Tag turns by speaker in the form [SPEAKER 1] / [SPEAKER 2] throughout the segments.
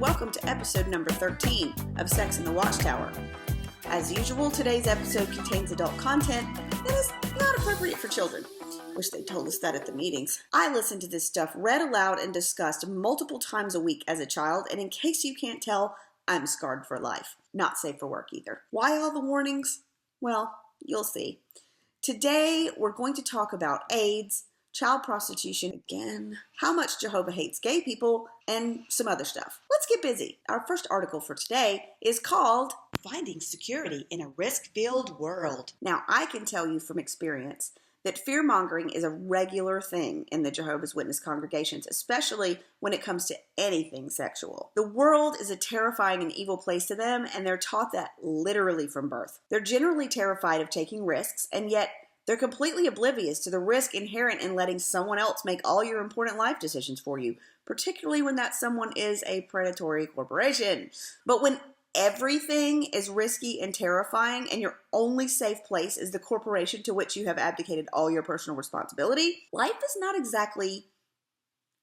[SPEAKER 1] welcome to episode number 13 of Sex in the Watchtower. As usual, today's episode contains adult content that is not appropriate for children. Wish they told us that at the meetings. I listened to this stuff read aloud and discussed multiple times a week as a child, and in case you can't tell, I'm scarred for life. Not safe for work either. Why all the warnings? Well, you'll see. Today, we're going to talk about AIDS, child prostitution again, how much Jehovah hates gay people, and some other stuff. Let's get busy. Our first article for today is called
[SPEAKER 2] Finding Security in a Risk-Filled World.
[SPEAKER 1] Now, I can tell you from experience that fear-mongering is a regular thing in the Jehovah's Witness congregations, especially when it comes to anything sexual. The world is a terrifying and evil place to them, and they're taught that literally from birth. They're generally terrified of taking risks, and yet they're completely oblivious to the risk inherent in letting someone else make all your important life decisions for you, particularly when that someone is a predatory corporation. But when everything is risky and terrifying and your only safe place is the corporation to which you have abdicated all your personal responsibility, life is not exactly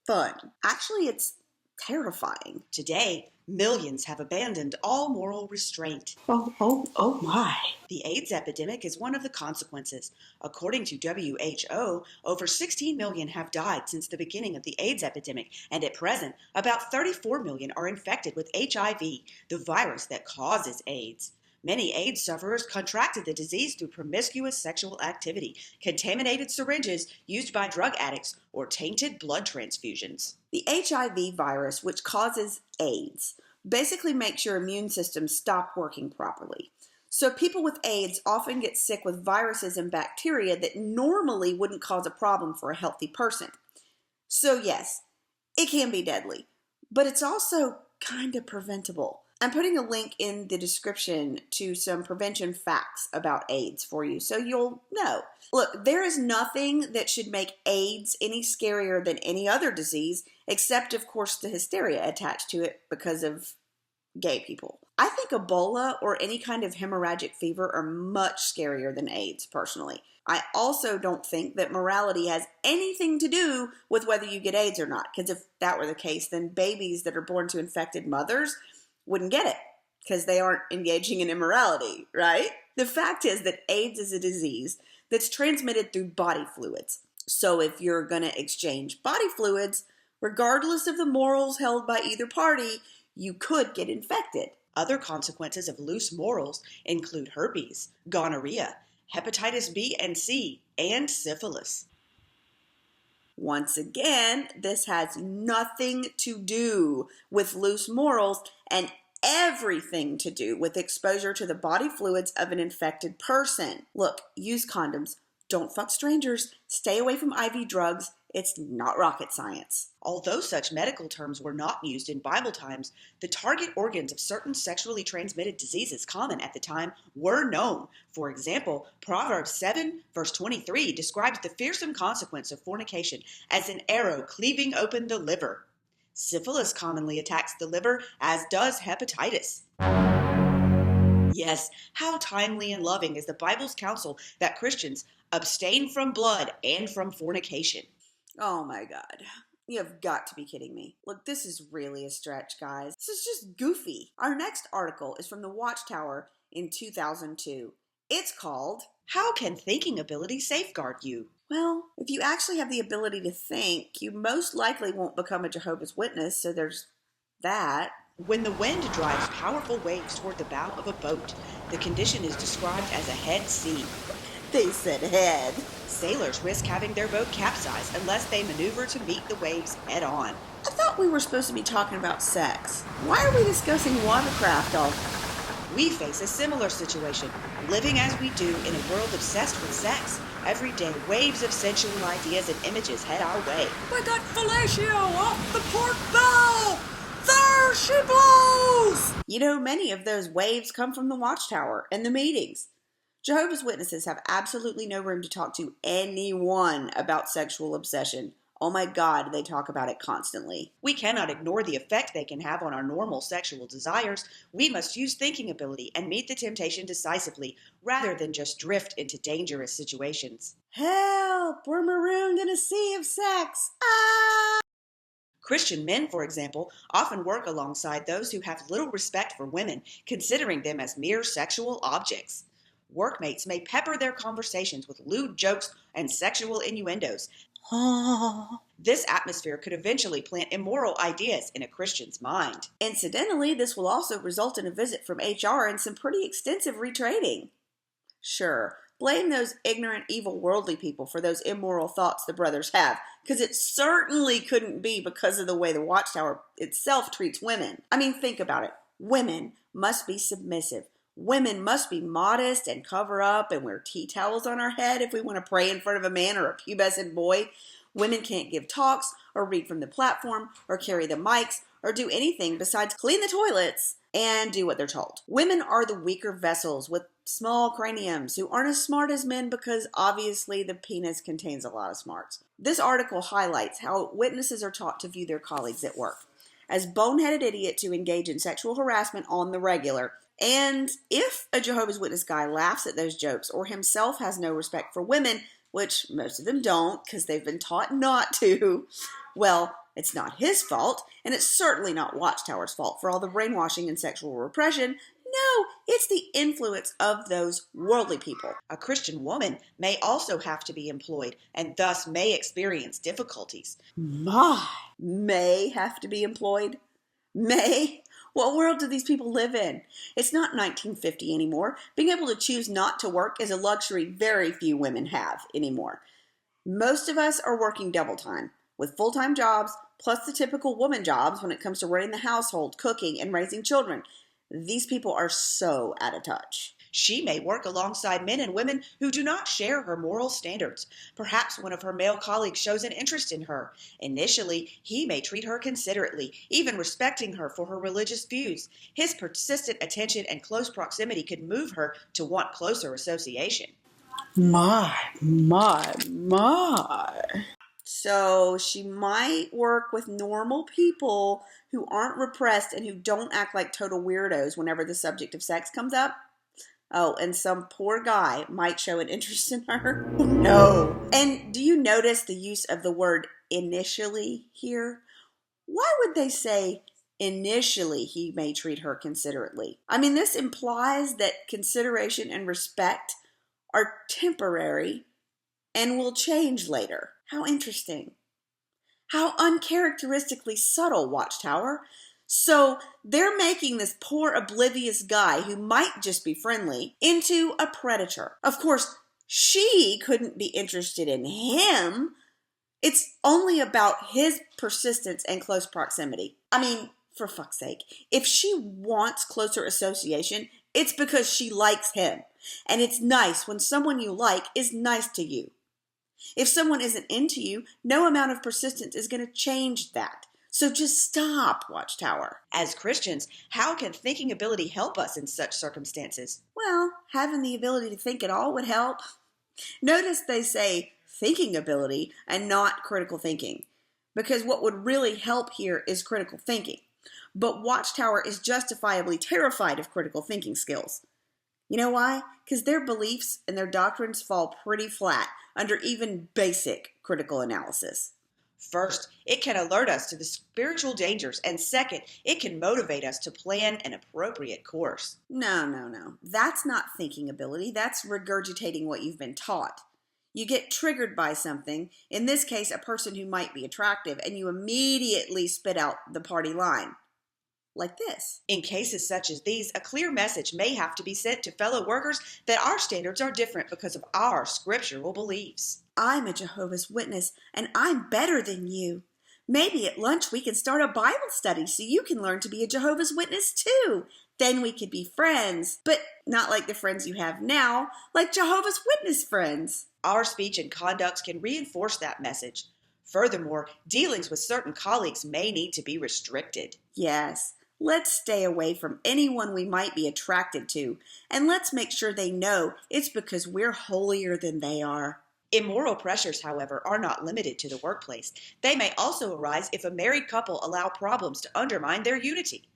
[SPEAKER 1] fun. Actually, it's terrifying.
[SPEAKER 2] Today, millions have abandoned all moral restraint.
[SPEAKER 1] Oh my.
[SPEAKER 2] The AIDS epidemic is one of the consequences. According to WHO, over 16 million have died since the beginning of the AIDS epidemic, and at present, about 34 million are infected with HIV, the virus that causes AIDS. Many AIDS sufferers contracted the disease through promiscuous sexual activity, contaminated syringes used by drug addicts, or tainted blood transfusions.
[SPEAKER 1] The HIV virus, which causes AIDS, basically makes your immune system stop working properly. So people with AIDS often get sick with viruses and bacteria that normally wouldn't cause a problem for a healthy person. So yes, it can be deadly, but it's also kind of preventable. I'm putting a link in the description to some prevention facts about AIDS for you, so you'll know. Look, there is nothing that should make AIDS any scarier than any other disease, except, of course, the hysteria attached to it because of gay people. I think Ebola or any kind of hemorrhagic fever are much scarier than AIDS, personally. I also don't think that morality has anything to do with whether you get AIDS or not, because if that were the case, then babies that are born to infected mothers wouldn't get it because they aren't engaging in immorality, right? The fact is that AIDS is a disease that's transmitted through body fluids. So if you're going to exchange body fluids, regardless of the morals held by either party, you could get infected.
[SPEAKER 2] Other consequences of loose morals include herpes, gonorrhea, hepatitis B and C, and syphilis.
[SPEAKER 1] Once again, this has nothing to do with loose morals and everything to do with exposure to the body fluids of an infected person. Look, use condoms. Don't fuck strangers. Stay away from IV drugs. It's not rocket science.
[SPEAKER 2] Although such medical terms were not used in Bible times, the target organs of certain sexually transmitted diseases common at the time were known. For example, Proverbs 7, verse 23 describes the fearsome consequence of fornication as an arrow cleaving open the liver. Syphilis commonly attacks the liver, as does hepatitis. Yes, how timely and loving is the Bible's counsel that Christians abstain from blood and from fornication.
[SPEAKER 1] Oh my God. You have got to be kidding me. Look, this is really a stretch, guys. This is just goofy. Our next article is from the Watchtower in 2002. It's called,
[SPEAKER 2] How Can Thinking Ability Safeguard You?
[SPEAKER 1] Well, if you actually have the ability to think, you most likely won't become a Jehovah's Witness, so there's that.
[SPEAKER 2] When the wind drives powerful waves toward the bow of a boat, the condition is described as a head sea.
[SPEAKER 1] They said head.
[SPEAKER 2] Sailors risk having their boat capsize unless they maneuver to meet the waves head on.
[SPEAKER 1] I thought we were supposed to be talking about sex. Why are we discussing watercraft all?
[SPEAKER 2] We face a similar situation, living as we do in a world obsessed with sex. Every day, waves of sensual ideas and images head our way.
[SPEAKER 1] We got fellatio off the port bow! There she blows! You know, many of those waves come from the Watchtower and the meetings. Jehovah's Witnesses have absolutely no room to talk to anyone about sexual obsession. Oh my God, they talk about it constantly.
[SPEAKER 2] We cannot ignore the effect they can have on our normal sexual desires. We must use thinking ability and meet the temptation decisively, rather than just drift into dangerous situations.
[SPEAKER 1] Help! We're marooned in a sea of sex! Ah!
[SPEAKER 2] Christian men, for example, often work alongside those who have little respect for women, considering them as mere sexual objects. Workmates may pepper their conversations with lewd jokes and sexual innuendos. This atmosphere could eventually plant immoral ideas in a Christian's mind.
[SPEAKER 1] Incidentally, this will also result in a visit from HR and some pretty extensive retraining. Sure, blame those ignorant, evil, worldly people for those immoral thoughts the brothers have, because it certainly couldn't be because of the way the Watchtower itself treats women. I mean, think about it. Women must be submissive. Women must be modest and cover up and wear tea towels on our head if we want to pray in front of a man or a pubescent boy. Women can't give talks or read from the platform or carry the mics or do anything besides clean the toilets and do what they're told. Women are the weaker vessels with small craniums who aren't as smart as men because obviously the penis contains a lot of smarts. This article highlights how witnesses are taught to view their colleagues at work as boneheaded idiots who engage in sexual harassment on the regular. And if a Jehovah's Witness guy laughs at those jokes or himself has no respect for women, which most of them don't because they've been taught not to, well, it's not his fault, and it's certainly not Watchtower's fault for all the brainwashing and sexual repression. No, it's the influence of those worldly people.
[SPEAKER 2] A Christian woman may also have to be employed and thus may experience difficulties.
[SPEAKER 1] May have to be employed? May? What world do these people live in? It's not 1950 anymore. Being able to choose not to work is a luxury very few women have anymore. Most of us are working double time, with full-time jobs, plus the typical woman jobs when it comes to running the household, cooking, and raising children. These people are so out of touch.
[SPEAKER 2] She may work alongside men and women who do not share her moral standards. Perhaps one of her male colleagues shows an interest in her. Initially, he may treat her considerately, even respecting her for her religious views. His persistent attention and close proximity could move her to want closer association.
[SPEAKER 1] My. So she might work with normal people who aren't repressed and who don't act like total weirdos whenever the subject of sex comes up. Oh, and some poor guy might show an interest in her. Oh, no. And do you notice the use of the word initially here? Why would they say initially he may treat her considerately? I mean, this implies that consideration and respect are temporary and will change later. How interesting. How uncharacteristically subtle, Watchtower. So they're making this poor oblivious guy who might just be friendly into a predator. Of course, she couldn't be interested in him. It's only about his persistence and close proximity. I mean, for fuck's sake, if she wants closer association, it's because she likes him. And it's nice when someone you like is nice to you. If someone isn't into you, no amount of persistence is going to change that. So just stop, Watchtower.
[SPEAKER 2] As Christians, how can thinking ability help us in such circumstances?
[SPEAKER 1] Well, having the ability to think at all would help. Notice they say thinking ability and not critical thinking, because what would really help here is critical thinking. But Watchtower is justifiably terrified of critical thinking skills. You know why? Because their beliefs and their doctrines fall pretty flat under even basic critical analysis.
[SPEAKER 2] First, it can alert us to the spiritual dangers, and second, it can motivate us to plan an appropriate course.
[SPEAKER 1] No. That's not thinking ability. That's regurgitating what you've been taught. You get triggered by something, in this case, a person who might be attractive, and you immediately spit out the party line. Like this.
[SPEAKER 2] In cases such as these, a clear message may have to be sent to fellow workers that our standards are different because of our scriptural beliefs.
[SPEAKER 1] I'm a Jehovah's Witness, and I'm better than you. Maybe at lunch we can start a Bible study so you can learn to be a Jehovah's Witness too. Then we could be friends, but not like the friends you have now, like Jehovah's Witness friends.
[SPEAKER 2] Our speech and conduct can reinforce that message. Furthermore, dealings with certain colleagues may need to be restricted.
[SPEAKER 1] Yes. Let's stay away from anyone we might be attracted to, and let's make sure they know it's because we're holier than they are.
[SPEAKER 2] Immoral pressures, however, are not limited to the workplace. They may also arise if a married couple allow problems to undermine their unity.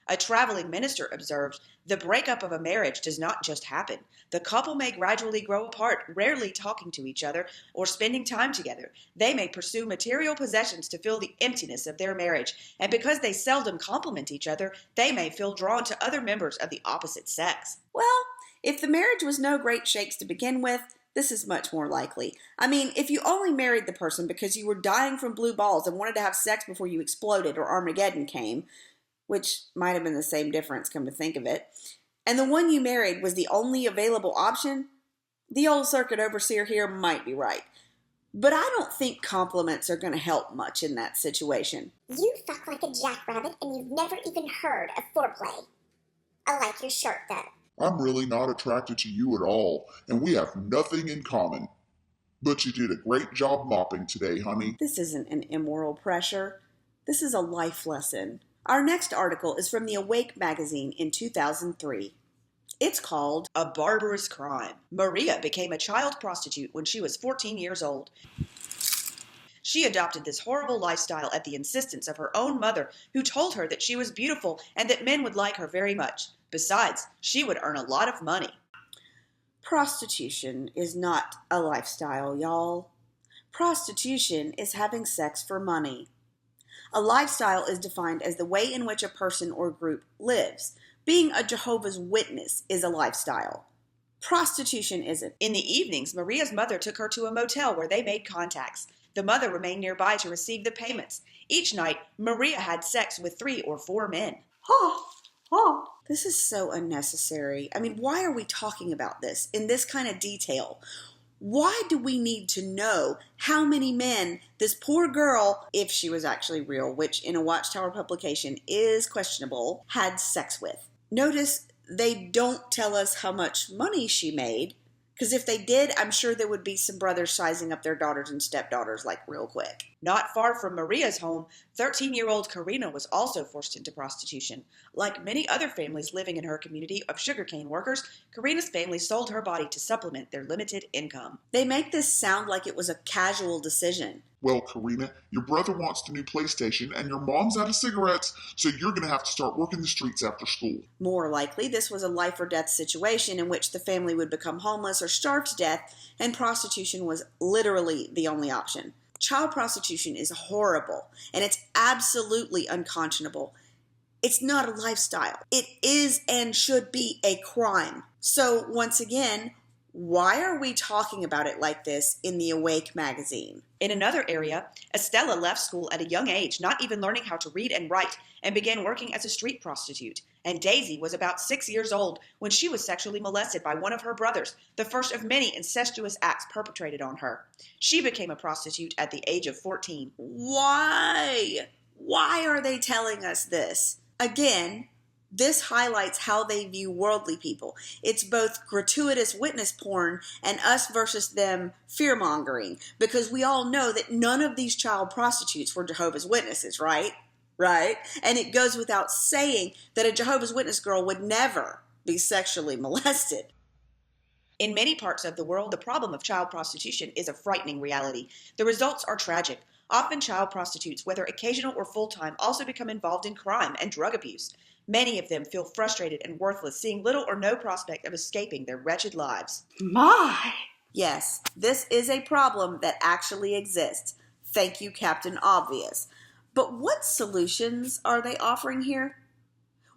[SPEAKER 2] A traveling minister observed, "The breakup of a marriage does not just happen. The couple may gradually grow apart, rarely talking to each other or spending time together. They may pursue material possessions to fill the emptiness of their marriage, and because they seldom complement each other, they may feel drawn to other members of the opposite sex."
[SPEAKER 1] Well, if the marriage was no great shakes to begin with, this is much more likely. I mean, if you only married the person because you were dying from blue balls and wanted to have sex before you exploded or Armageddon came, which might have been the same difference, come to think of it, and the one you married was the only available option, the old circuit overseer here might be right. But I don't think compliments are going to help much in that situation.
[SPEAKER 3] You fuck like a jackrabbit and you've never even heard of foreplay. I like your shirt, though.
[SPEAKER 4] I'm really not attracted to you at all, and we have nothing in common. But you did a great job mopping today, honey.
[SPEAKER 1] This isn't an immoral pressure. This is a life lesson. Our next article is from the Awake magazine in 2003. It's called
[SPEAKER 2] A Barbarous Crime. Maria became a child prostitute when she was 14 years old. She adopted this horrible lifestyle at the insistence of her own mother, who told her that she was beautiful and that men would like her very much. Besides, she would earn a lot of money.
[SPEAKER 1] Prostitution is not a lifestyle, y'all. Prostitution is having sex for money. A lifestyle is defined as the way in which a person or group lives. Being a Jehovah's Witness is a lifestyle. Prostitution isn't.
[SPEAKER 2] In the evenings, Maria's mother took her to a motel where they made contacts. The mother remained nearby to receive the payments. Each night, Maria had sex with 3 or 4 men.
[SPEAKER 1] This is so unnecessary. I mean, why are we talking about this in this kind of detail? Why do we need to know how many men this poor girl, if she was actually real, which in a Watchtower publication is questionable, had sex with? Notice they don't tell us how much money she made, because if they did, I'm sure there would be some brothers sizing up their daughters and stepdaughters like real quick.
[SPEAKER 2] Not far from Maria's home, 13-year-old Karina was also forced into prostitution. Like many other families living in her community of sugarcane workers, Karina's family sold her body to supplement their limited income.
[SPEAKER 1] They make this sound like it was a casual decision.
[SPEAKER 4] Well, Karina, your brother wants the new PlayStation and your mom's out of cigarettes, so you're going to have to start working the streets after school.
[SPEAKER 1] More likely, this was a life or death situation in which the family would become homeless or starve to death, and prostitution was literally the only option. Child prostitution is horrible, and it's absolutely unconscionable. It's not a lifestyle. It is and should be a crime. So, once again, why are we talking about it like this in the Awake magazine?
[SPEAKER 2] In another area, Estella left school at a young age, not even learning how to read and write, and began working as a street prostitute. And Daisy was about 6 years old when she was sexually molested by one of her brothers, the first of many incestuous acts perpetrated on her. She became a prostitute at the age of 14.
[SPEAKER 1] Why? Why are they telling us this? Again, this highlights how they view worldly people. It's both gratuitous witness porn and us versus them fear-mongering, because we all know that none of these child prostitutes were Jehovah's Witnesses, right? Right? And it goes without saying that a Jehovah's Witness girl would never be sexually molested.
[SPEAKER 2] In many parts of the world, the problem of child prostitution is a frightening reality. The results are tragic. Often child prostitutes, whether occasional or full-time, also become involved in crime and drug abuse. Many of them feel frustrated and worthless, seeing little or no prospect of escaping their wretched lives.
[SPEAKER 1] My! Yes, this is a problem that actually exists. Thank you, Captain Obvious. But what solutions are they offering here?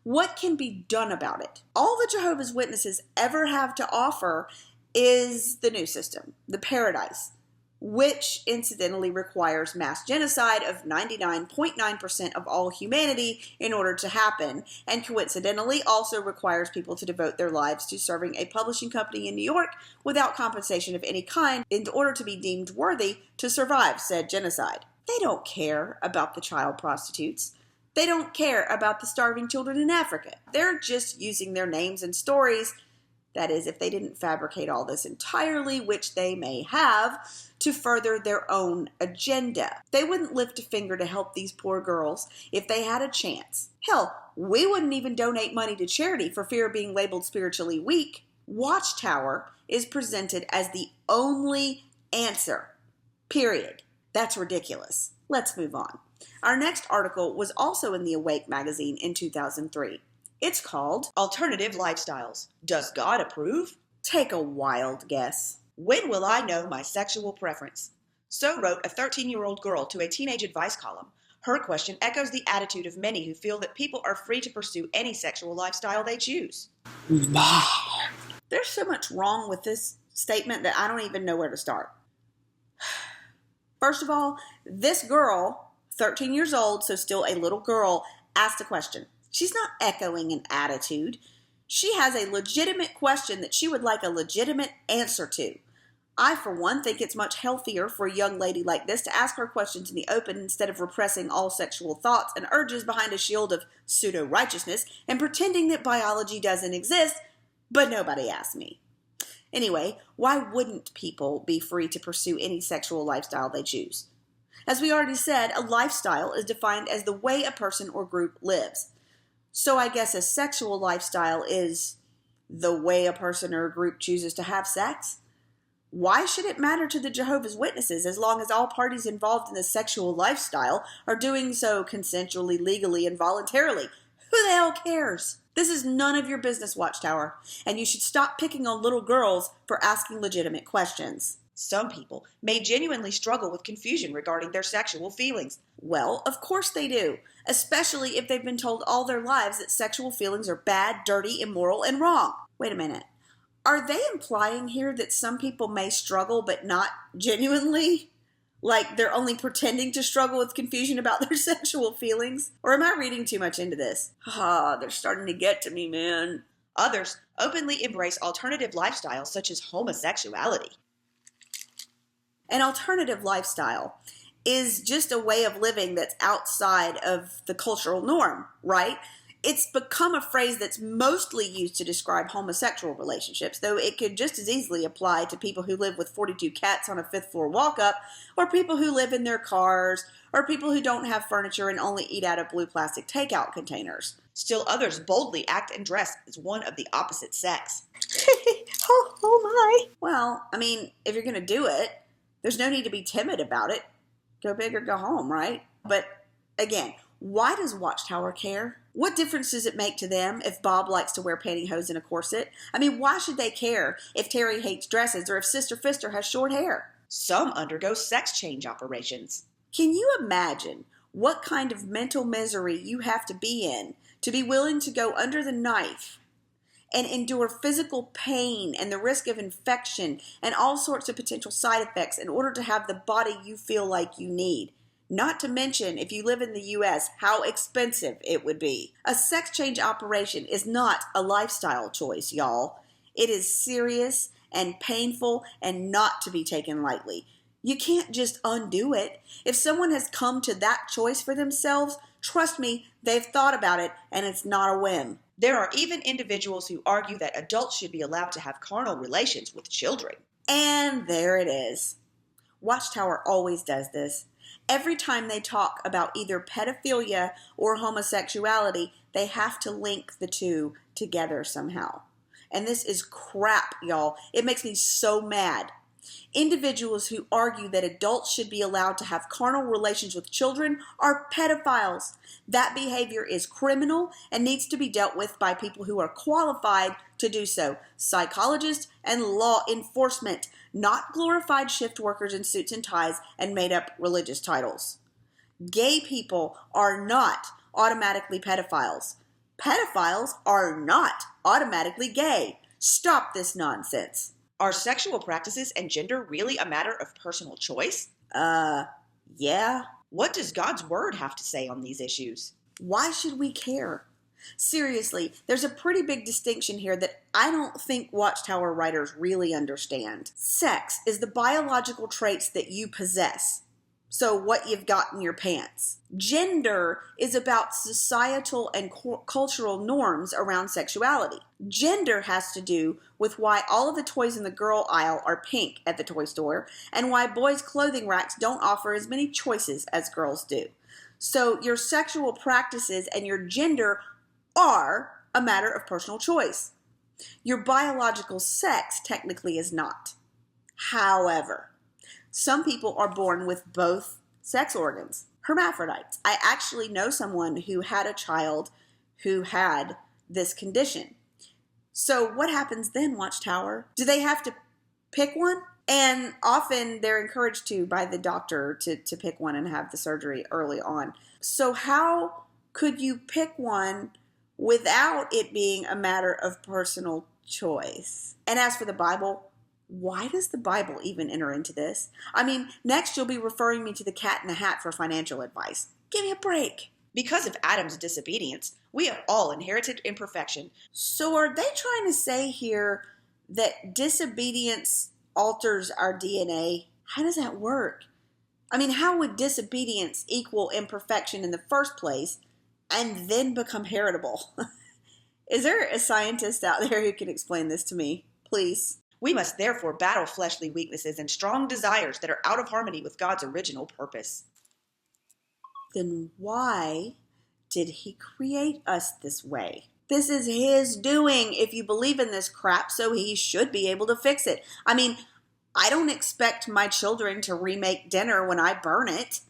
[SPEAKER 1] What can be done about it? All the Jehovah's Witnesses ever have to offer is the new system, the paradise, which incidentally requires mass genocide of 99.9% of all humanity in order to happen, and coincidentally also requires people to devote their lives to serving a publishing company in New York without compensation of any kind in order to be deemed worthy to survive said genocide. They don't care about the child prostitutes. They don't care about the starving children in Africa. They're just using their names and stories, that is, if they didn't fabricate all this entirely, which they may have, to further their own agenda. They wouldn't lift a finger to help these poor girls if they had a chance. Hell, we wouldn't even donate money to charity for fear of being labeled spiritually weak. Watchtower is presented as the only answer. Period. That's ridiculous. Let's move on. Our next article was also in the Awake magazine in 2003. It's called
[SPEAKER 2] Alternative Lifestyles. Does God approve?
[SPEAKER 1] Take a Wild Guess.
[SPEAKER 2] When will I know my sexual preference? So wrote a 13-year-old girl to a teenage advice column. Her question echoes the attitude of many who feel that people are free to pursue any sexual lifestyle they choose.
[SPEAKER 1] There's so much wrong with this statement that I don't even know where to start. First of all, this girl, 13 years old, so still a little girl, asked a question. She's not echoing an attitude. She has a legitimate question that she would like a legitimate answer to. I, for one, think it's much healthier for a young lady like this to ask her questions in the open instead of repressing all sexual thoughts and urges behind a shield of pseudo-righteousness and pretending that biology doesn't exist, but nobody asked me. Anyway, why wouldn't people be free to pursue any sexual lifestyle they choose? As we already said, a lifestyle is defined as the way a person or group lives. So I guess a sexual lifestyle is the way a person or a group chooses to have sex? Why should it matter to the Jehovah's Witnesses as long as all parties involved in the sexual lifestyle are doing so consensually, legally, and voluntarily? Who the hell cares? This is none of your business, Watchtower, and you should stop picking on little girls for asking legitimate questions.
[SPEAKER 2] Some people may genuinely struggle with confusion regarding their sexual feelings.
[SPEAKER 1] Well, of course they do, especially if they've been told all their lives that sexual feelings are bad, dirty, immoral, and wrong. Wait a minute. Are they implying here that some people may struggle but not genuinely? Like they're only pretending to struggle with confusion about their sexual feelings? Or am I reading too much into this? They're starting to get to me, man.
[SPEAKER 2] Others openly embrace alternative lifestyles such as homosexuality.
[SPEAKER 1] An alternative lifestyle is just a way of living that's outside of the cultural norm, right? It's become a phrase that's mostly used to describe homosexual relationships, though it could just as easily apply to people who live with 42 cats on a fifth floor walk-up, or people who live in their cars, or people who don't have furniture and only eat out of blue plastic takeout containers.
[SPEAKER 2] Still others boldly act and dress as one of the opposite sex.
[SPEAKER 1] Oh my. Well, I mean, if you're going to do it, there's no need to be timid about it. Go big or go home, right? But again, why does Watchtower care? What difference does it make to them if Bob likes to wear pantyhose and a corset? I mean, why should they care if Terry hates dresses or if Sister Fister has short hair?
[SPEAKER 2] Some undergo sex change operations.
[SPEAKER 1] Can you imagine what kind of mental misery you have to be willing to go under the knife and endure physical pain and the risk of infection and all sorts of potential side effects in order to have the body you feel like you need? Not to mention, if you live in the U.S., how expensive it would be. A sex change operation is not a lifestyle choice, y'all. It is serious and painful and not to be taken lightly. You can't just undo it. If someone has come to that choice for themselves, trust me, they've thought about it and it's not a whim.
[SPEAKER 2] There are even individuals who argue that adults should be allowed to have carnal relations with children.
[SPEAKER 1] And there it is. Watchtower always does this. Every time they talk about either pedophilia or homosexuality, they have to link the two together somehow. And this is crap, y'all. It makes me so mad. Individuals who argue that adults should be allowed to have carnal relations with children are pedophiles. That behavior is criminal and needs to be dealt with by people who are qualified to do so. Psychologists and law enforcement, not glorified shift workers in suits and ties and made-up religious titles. Gay people are not automatically pedophiles. Pedophiles are not automatically gay. Stop this nonsense.
[SPEAKER 2] Are sexual practices and gender really a matter of personal choice?
[SPEAKER 1] Yeah.
[SPEAKER 2] What does God's word have to say on these issues?
[SPEAKER 1] Why should we care? Seriously, there's a pretty big distinction here that I don't think Watchtower writers really understand. Sex is the biological traits that you possess. So what you've got in your pants. Gender is about societal and cultural norms around sexuality. Gender has to do with why all of the toys in the girl aisle are pink at the toy store and why boys' clothing racks don't offer as many choices as girls do. So your sexual practices and your gender are a matter of personal choice. Your biological sex technically is not. However, some people are born with both sex organs, hermaphrodites. I actually know someone who had a child who had this condition. So what happens then, Watchtower? Do they have to pick one? And often they're encouraged to by the doctor to pick one and have the surgery early on. So how could you pick one without it being a matter of personal choice? And as for the Bible, why does the Bible even enter into this? I mean, next you'll be referring me to the Cat in the Hat for financial advice. Give me a break.
[SPEAKER 2] Because of Adam's disobedience, we have all inherited imperfection.
[SPEAKER 1] So are they trying to say here that disobedience alters our DNA? How does that work? I mean, how would disobedience equal imperfection in the first place and then become heritable? Is there a scientist out there who can explain this to me? Please.
[SPEAKER 2] We must therefore battle fleshly weaknesses and strong desires that are out of harmony with God's original purpose.
[SPEAKER 1] Then why did he create us this way? This is his doing, if you believe in this crap, so he should be able to fix it. I mean, I don't expect my children to remake dinner when I burn it.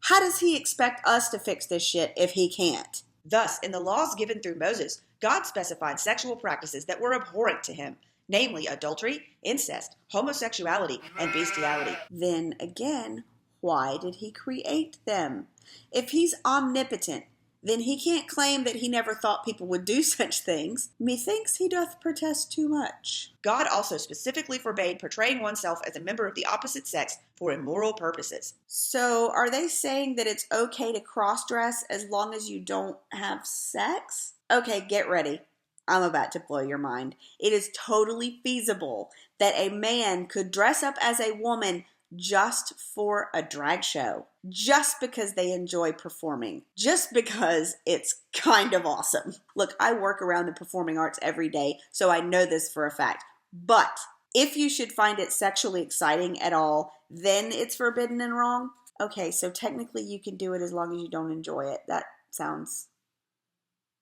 [SPEAKER 1] How does he expect us to fix this shit if he can't?
[SPEAKER 2] Thus, in the laws given through Moses, God specified sexual practices that were abhorrent to him, namely adultery, incest, homosexuality, and bestiality.
[SPEAKER 1] Then again, why did he create them? If he's omnipotent, then he can't claim that he never thought people would do such things. Methinks he doth protest too much.
[SPEAKER 2] God also specifically forbade portraying oneself as a member of the opposite sex for immoral purposes.
[SPEAKER 1] So are they saying that it's okay to cross-dress as long as you don't have sex? Okay, get ready. I'm about to blow your mind. It is totally feasible that a man could dress up as a woman just for a drag show, just because they enjoy performing, just because it's kind of awesome. Look, I work around the performing arts every day, so I know this for a fact. But if you should find it sexually exciting at all, then it's forbidden and wrong. Okay, so technically you can do it as long as you don't enjoy it. That sounds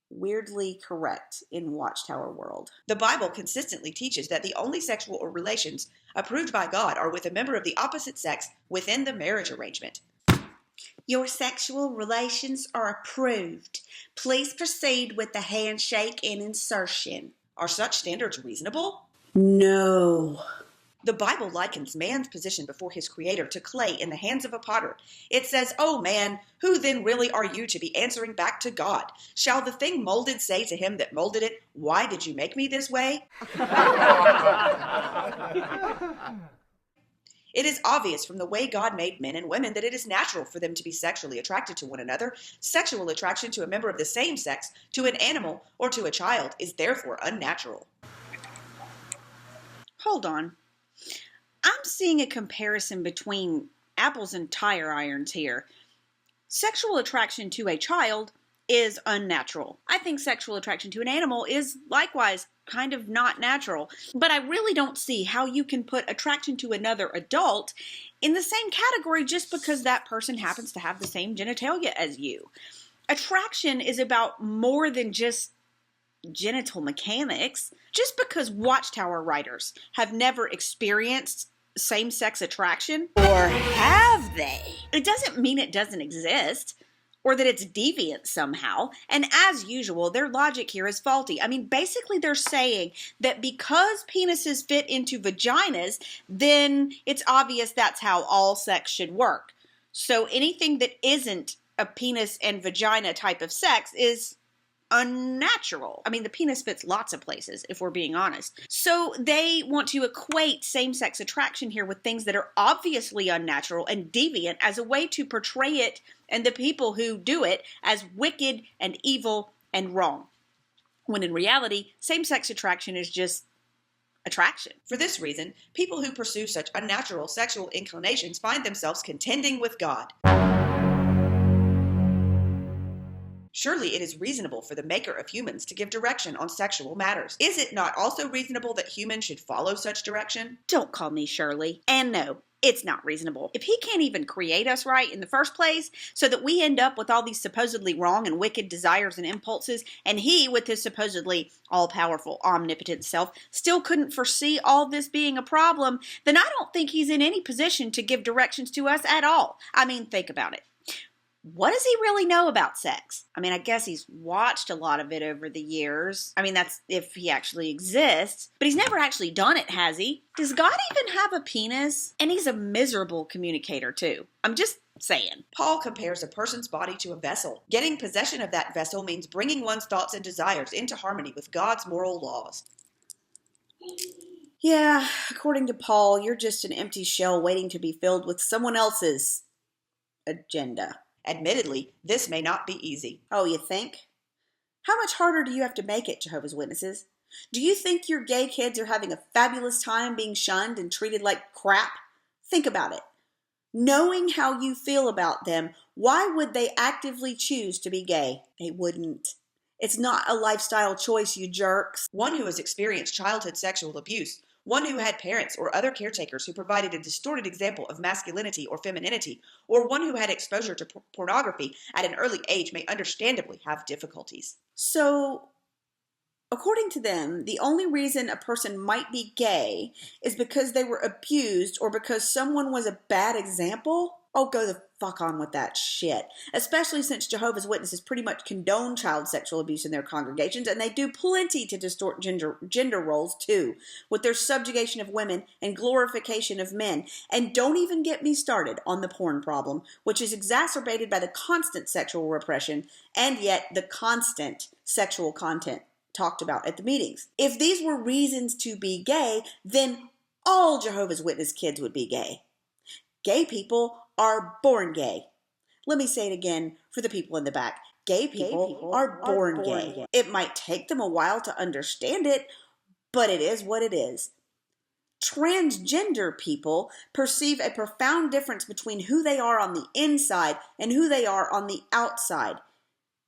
[SPEAKER 1] weirdly correct in Watchtower world.
[SPEAKER 2] The Bible consistently teaches that the only sexual relations approved by God are with a member of the opposite sex within the marriage arrangement.
[SPEAKER 1] Your sexual relations are approved. Please proceed with the handshake and insertion.
[SPEAKER 2] Are such standards reasonable?
[SPEAKER 1] No.
[SPEAKER 2] The Bible likens man's position before his creator to clay in the hands of a potter. It says, "Oh man, who then really are you to be answering back to God? Shall the thing molded say to him that molded it, 'Why did you make me this way?'" It is obvious from the way God made men and women that it is natural for them to be sexually attracted to one another. Sexual attraction to a member of the same sex, to an animal, or to a child is therefore unnatural.
[SPEAKER 5] Hold on. I'm seeing a comparison between apples and tire irons here. Sexual attraction to a child is unnatural. I think sexual attraction to an animal is likewise kind of not natural. But I really don't see how you can put attraction to another adult in the same category just because that person happens to have the same genitalia as you. Attraction is about more than just genital mechanics. Just because Watchtower writers have never experienced same-sex attraction, or have they? It doesn't mean it doesn't exist, or that it's deviant somehow. And as usual, their logic here is faulty. I mean, basically they're saying that because penises fit into vaginas, then it's obvious that's how all sex should work. So anything that isn't a penis and vagina type of sex is unnatural. I mean, the penis fits lots of places, if we're being honest. So they want to equate same-sex attraction here with things that are obviously unnatural and deviant as a way to portray it and the people who do it as wicked and evil and wrong. When in reality, same-sex attraction is just attraction.
[SPEAKER 2] For this reason, people who pursue such unnatural sexual inclinations find themselves contending with God. Surely it is reasonable for the maker of humans to give direction on sexual matters. Is it not also reasonable that humans should follow such direction?
[SPEAKER 5] Don't call me Shirley. And no, it's not reasonable. If he can't even create us right in the first place, so that we end up with all these supposedly wrong and wicked desires and impulses, and he, with his supposedly all-powerful, omnipotent self, still couldn't foresee all this being a problem, then I don't think he's in any position to give directions to us at all. I mean, think about it. What does he really know about sex? I mean, I guess he's watched a lot of it over the years. I mean, that's if he actually exists. But he's never actually done it, has he? Does God even have a penis? And he's a miserable communicator, too. I'm just saying.
[SPEAKER 2] Paul compares a person's body to a vessel. Getting possession of that vessel means bringing one's thoughts and desires into harmony with God's moral laws.
[SPEAKER 1] Yeah, according to Paul, you're just an empty shell waiting to be filled with someone else's agenda.
[SPEAKER 2] Admittedly, this may not be easy.
[SPEAKER 1] Oh, you think? How much harder do you have to make it, Jehovah's Witnesses? Do you think your gay kids are having a fabulous time being shunned and treated like crap? Think about it. Knowing how you feel about them, why would they actively choose to be gay? They wouldn't. It's not a lifestyle choice, you jerks.
[SPEAKER 2] One who has experienced childhood sexual abuse, one who had parents or other caretakers who provided a distorted example of masculinity or femininity, or one who had exposure to pornography at an early age may understandably have difficulties.
[SPEAKER 1] So, according to them, the only reason a person might be gay is because they were abused or because someone was a bad example? Oh, go the fuck on with that shit. Especially since Jehovah's Witnesses pretty much condone child sexual abuse in their congregations, and they do plenty to distort gender roles too, with their subjugation of women and glorification of men. And don't even get me started on the porn problem, which is exacerbated by the constant sexual repression and yet the constant sexual content talked about at the meetings. If these were reasons to be gay, then all Jehovah's Witness kids would be gay. Gay people are born gay. Let me say it again for the people in the back. Gay people are born gay. It might take them a while to understand it, but it is what it is. Transgender people perceive a profound difference between who they are on the inside and who they are on the outside.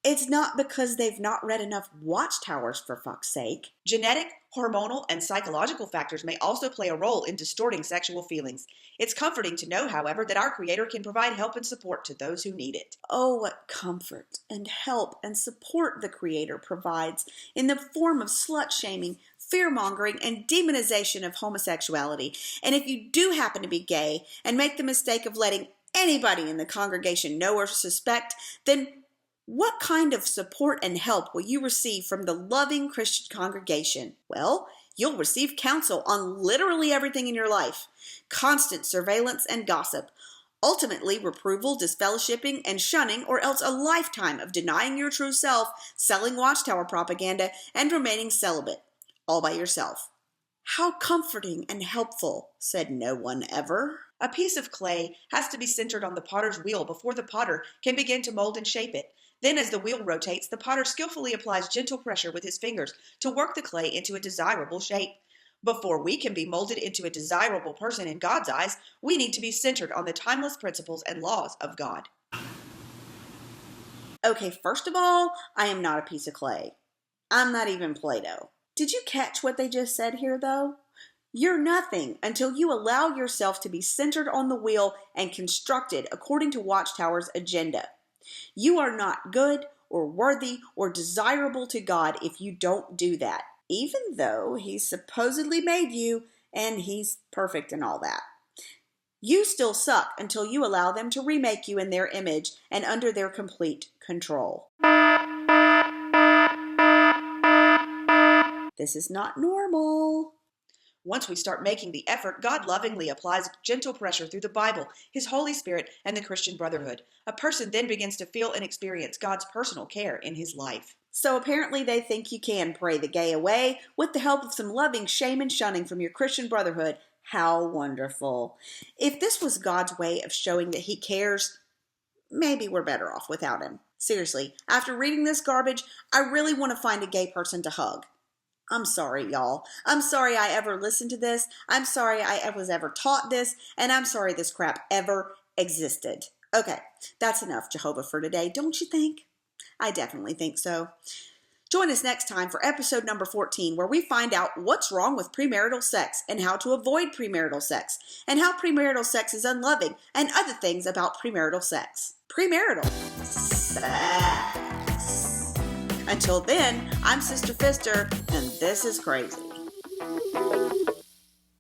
[SPEAKER 1] It's not because they've not read enough Watchtowers, for fuck's sake.
[SPEAKER 2] Genetic, hormonal, and psychological factors may also play a role in distorting sexual feelings. It's comforting to know, however, that our Creator can provide help and support to those who need it.
[SPEAKER 1] Oh, what comfort and help and support the Creator provides in the form of slut-shaming, fear-mongering, and demonization of homosexuality. And if you do happen to be gay and make the mistake of letting anybody in the congregation know or suspect, then what kind of support and help will you receive from the loving Christian congregation? Well, you'll receive counsel on literally everything in your life, constant surveillance and gossip, ultimately reproval, disfellowshipping, and shunning, or else a lifetime of denying your true self, selling Watchtower propaganda, and remaining celibate, all by yourself. How comforting and helpful, said no one ever.
[SPEAKER 2] A piece of clay has to be centered on the potter's wheel before the potter can begin to mold and shape it. Then as the wheel rotates, the potter skillfully applies gentle pressure with his fingers to work the clay into a desirable shape. Before we can be molded into a desirable person in God's eyes, we need to be centered on the timeless principles and laws of God.
[SPEAKER 1] Okay, first of all, I am not a piece of clay. I'm not even Play-Doh. Did you catch what they just said here, though? You're nothing until you allow yourself to be centered on the wheel and constructed according to Watchtower's agenda. You are not good or worthy or desirable to God if you don't do that, even though He supposedly made you and He's perfect and all that. You still suck until you allow them to remake you in their image and under their complete control. This is not normal.
[SPEAKER 2] Once we start making the effort, God lovingly applies gentle pressure through the Bible, His Holy Spirit, and the Christian Brotherhood. A person then begins to feel and experience God's personal care in his life.
[SPEAKER 1] So apparently they think you can pray the gay away with the help of some loving shame and shunning from your Christian Brotherhood. How wonderful. If this was God's way of showing that He cares, maybe we're better off without Him. Seriously, after reading this garbage, I really want to find a gay person to hug. I'm sorry, y'all. I'm sorry I ever listened to this. I'm sorry I was ever taught this. And I'm sorry this crap ever existed. Okay, that's enough, Jehovah, for today, don't you think? I definitely think so. Join us next time for episode number 14, where we find out what's wrong with premarital sex and how to avoid premarital sex, and how premarital sex is unloving, and other things about premarital sex. Premarital sex. Until then, I'm Sister Fister, and this is crazy.